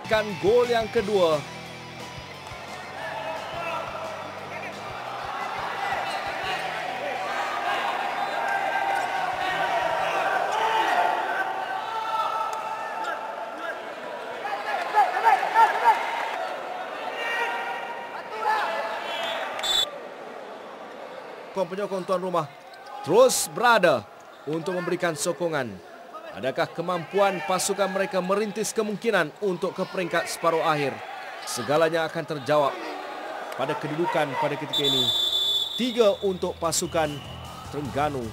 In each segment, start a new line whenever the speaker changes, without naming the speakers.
mendapatkan gol yang kedua. Penyokong tuan rumah terus berada untuk memberikan sokongan. Adakah kemampuan pasukan mereka merintis kemungkinan untuk ke peringkat separuh akhir? Segalanya akan terjawab pada kedudukan pada ketika ini. 3 untuk pasukan Terengganu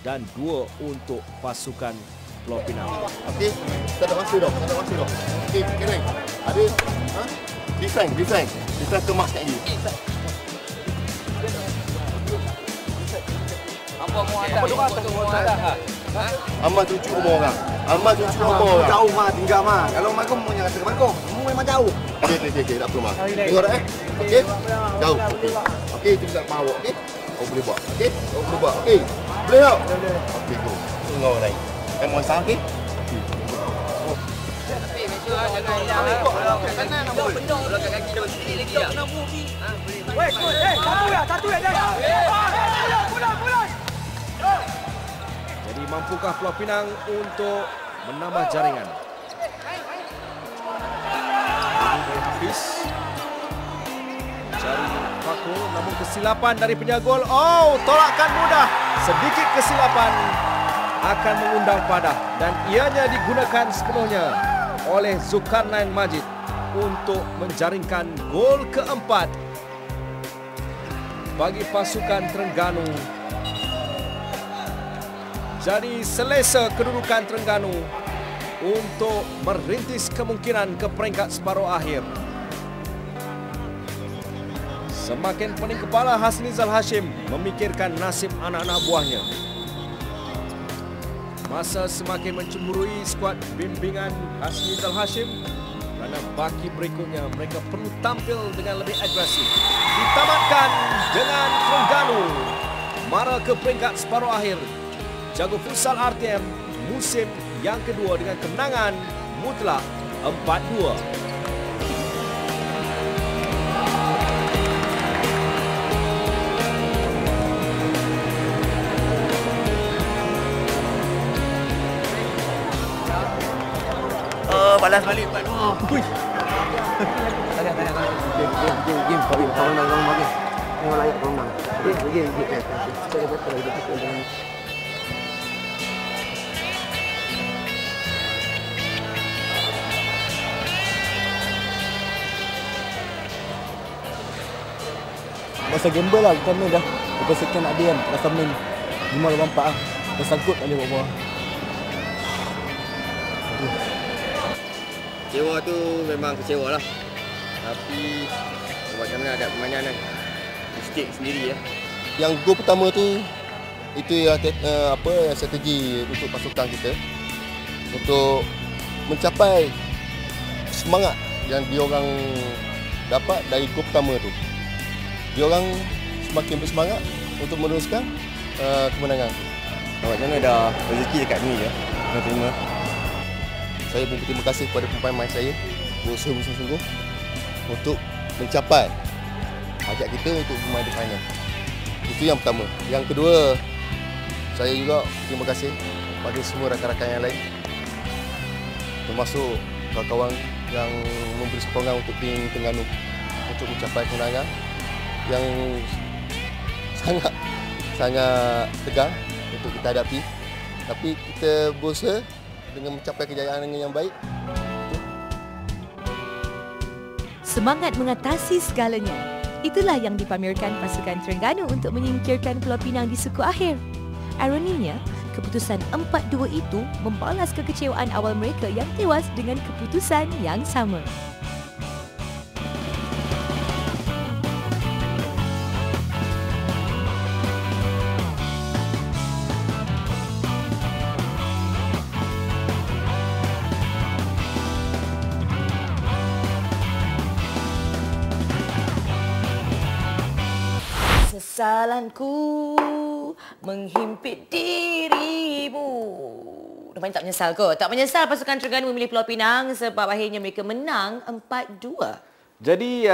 dan 2 untuk pasukan Pulau Pinang.
Okey, kita dah masuk dah. Okey, kering. Ada defense kemas kat lagi. Amat cucu rumah orang.
Jauh mah tinggal mah. Kalau mak kau punya kata mak kau, memang jauh.
Okey, tak perlu mah. Tengok dah Okey. Jauh. Okey, tu tak mau okey. Kau boleh buat. Okey. Boleh tak? Okey, go. Tengok naik. Mau sang okey?
Jadi mampukah Pulau Pinang untuk menambah jaringan? Hafiz mencari Paku, namun kesilapan dari penyagol. Oh, tolakan mudah. Sedikit kesilapan akan mengundang padah dan ianya digunakan sepenuhnya oleh Zulkarnain Majid untuk menjaringkan gol keempat bagi pasukan Terengganu. Jadi selesa kedudukan Terengganu untuk merintis kemungkinan ke peringkat separuh akhir. Semakin pening kepala Hasnizal Hashim memikirkan nasib anak-anak buahnya. Masa semakin mencemburui skuad bimbingan Hasnizal Hashim kerana baki berikutnya mereka perlu tampil dengan lebih agresif. Ditamatkan dengan Terengganu mara ke peringkat separuh akhir. Jago futsal RTM musim yang kedua dengan kemenangan mutlak 4-2.
Balas balik 4-2. Hui. Tak. Game. Kawan bagi. Tengok layak kau menang. Game. Saya betul lagi.
Masa gamble lah, bukan main dah. Lepas sekian nak diam, rasa main 5-4 lah. Tersangkut tak boleh buat bawah.
Kecewa tu memang kecewa lah. Tapi macam mana ada permainan kan. Mistik sendiri ya. Yang gol pertama tu itu strategi untuk pasukan kita untuk mencapai semangat yang diorang dapat dari gol pertama tu. Diorang semakin bersemangat untuk meneruskan kemenangan tu.
Macam mana dah rezeki dekat ni ya. Dah terima.
Saya pun berterima kasih kepada pemain-pemain saya berusaha sungguh-sungguh untuk mencapai hajat kita untuk bermain di final. Itu yang pertama. Yang kedua, saya juga terima kasih kepada semua rakan-rakan yang lain, termasuk kawan-kawan yang memberi sokongan untuk tim Terengganu untuk mencapai kemenangan yang sangat tegang untuk kita hadapi. Tapi kita berusaha dengan mencapai kejayaan yang baik.
Semangat mengatasi segalanya. Itulah yang dipamerkan pasukan Terengganu untuk menyingkirkan Pulau Pinang di suku akhir. Ironinya, keputusan 4-2 itu membalas kekecewaan awal mereka yang tewas dengan keputusan yang sama.
Kesalanku menghimpit dirimu,
Nampaknya tak menyesal kot. Tak menyesal pasukan Terengganu memilih Pulau Pinang sebab akhirnya mereka menang 4-2.
Jadi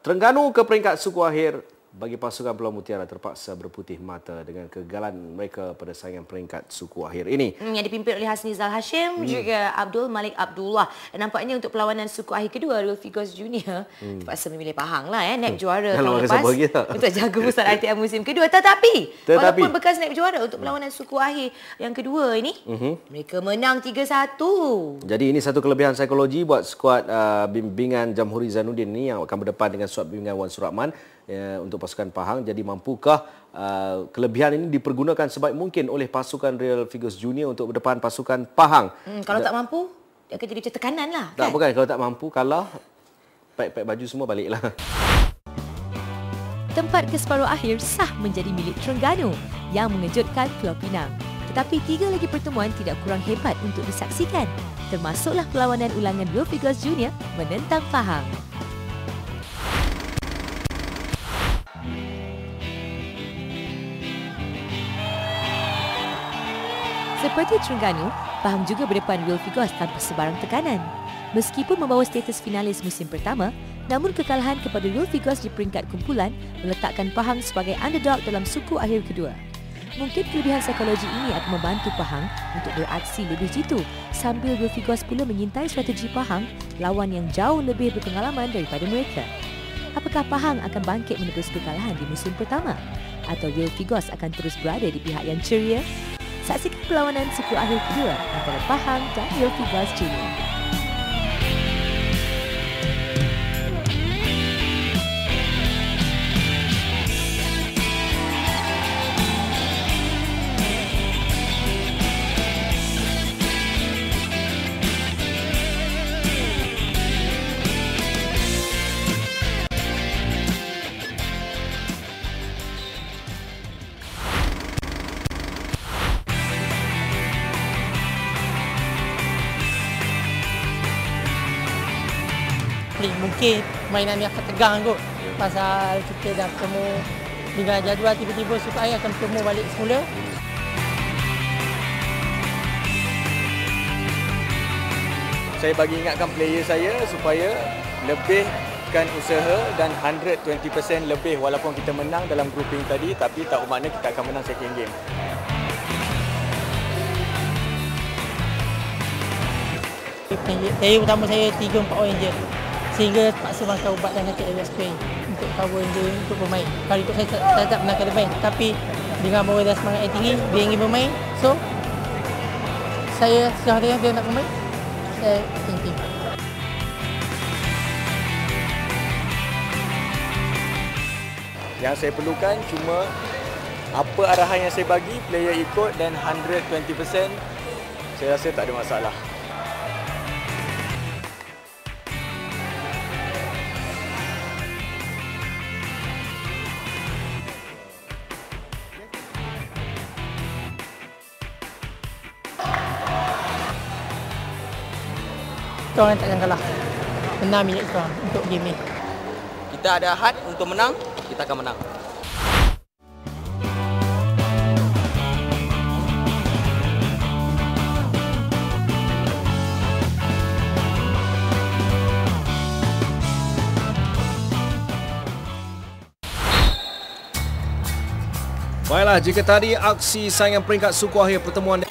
Terengganu ke peringkat suku akhir bagi pasukan Pulau Mutiara terpaksa berputih mata dengan kegagalan mereka pada saingan peringkat suku akhir ini.
Yang dipimpin oleh Hasnizal Hashim juga Abdul Malik Abdullah. Dan nampaknya untuk perlawanan suku akhir kedua, Real Figures Junior terpaksa memilih Pahang lah naib juara tahun lepas untuk jaga pusat ITM musim kedua. Tetapi walaupun bekas naib juara untuk perlawanan suku akhir yang kedua ini, mereka menang 3-1.
Jadi ini satu kelebihan psikologi buat skuad bimbingan Jamhuri Zainuddin ini yang akan berdepan dengan skuad bimbingan Wan Suratman untuk pasukan Pahang. Jadi mampukah kelebihan ini dipergunakan sebaik mungkin oleh pasukan Real Figures Junior untuk berdepan pasukan Pahang?
Kalau tak mampu, dia akan jadi macam tekanan lah.
Tak, kan? Bukan. Kalau tak mampu, kalah, pack baju semua baliklah.
Tempat ke separuh akhir sah menjadi milik Terengganu yang mengejutkan Pulau Pinang. Tetapi 3 lagi pertemuan tidak kurang hebat untuk disaksikan. Termasuklah perlawanan ulangan Real Figures Junior menentang Pahang. Seperti Terengganu, Pahang juga berdepan Real Figures tanpa sebarang tekanan. Meskipun membawa status finalis musim pertama, namun kekalahan kepada Real Figures di peringkat kumpulan meletakkan Pahang sebagai underdog dalam suku akhir kedua. Mungkin kelebihan psikologi ini akan membantu Pahang untuk beraksi lebih jitu sambil Real Figures pula menyintai strategi Pahang, lawan yang jauh lebih berpengalaman daripada mereka. Apakah Pahang akan bangkit menebus kekalahan di musim pertama? Atau Real Figures akan terus berada di pihak yang ceria? Saksikan perlawanan suku akhir kedua antara Pahang dan Real Figures Junior.
Mungkin mainan ni akan tegang kot pasal kita dah bertemu dengan jadual, tiba-tiba suku akhir akan bertemu balik semula.
Saya bagi ingatkan player saya supaya lebihkan usaha dan 120% lebih walaupun kita menang dalam grouping tadi, tapi tak bermakna kita akan menang second game.
Player utama saya 3-4 orang je. Sehingga terpaksa makan ubat dan sakit dari spray untuk cover dia untuk bermain. Kalau ikut saya tak pernah kena main. Tapi dengan bawa dia semangat yang tinggi, dia ingin bermain. So, saya sehari dia nak bermain, saya tinggi.
Yang saya perlukan cuma apa arahan yang saya bagi, player ikut dan 120%, saya rasa tak ada masalah.
Korang takkan kalah. Menang milik korang untuk game ni.
Kita ada hard untuk menang, kita akan menang.
Baiklah, jika tadi aksi saingan peringkat suku akhir pertemuan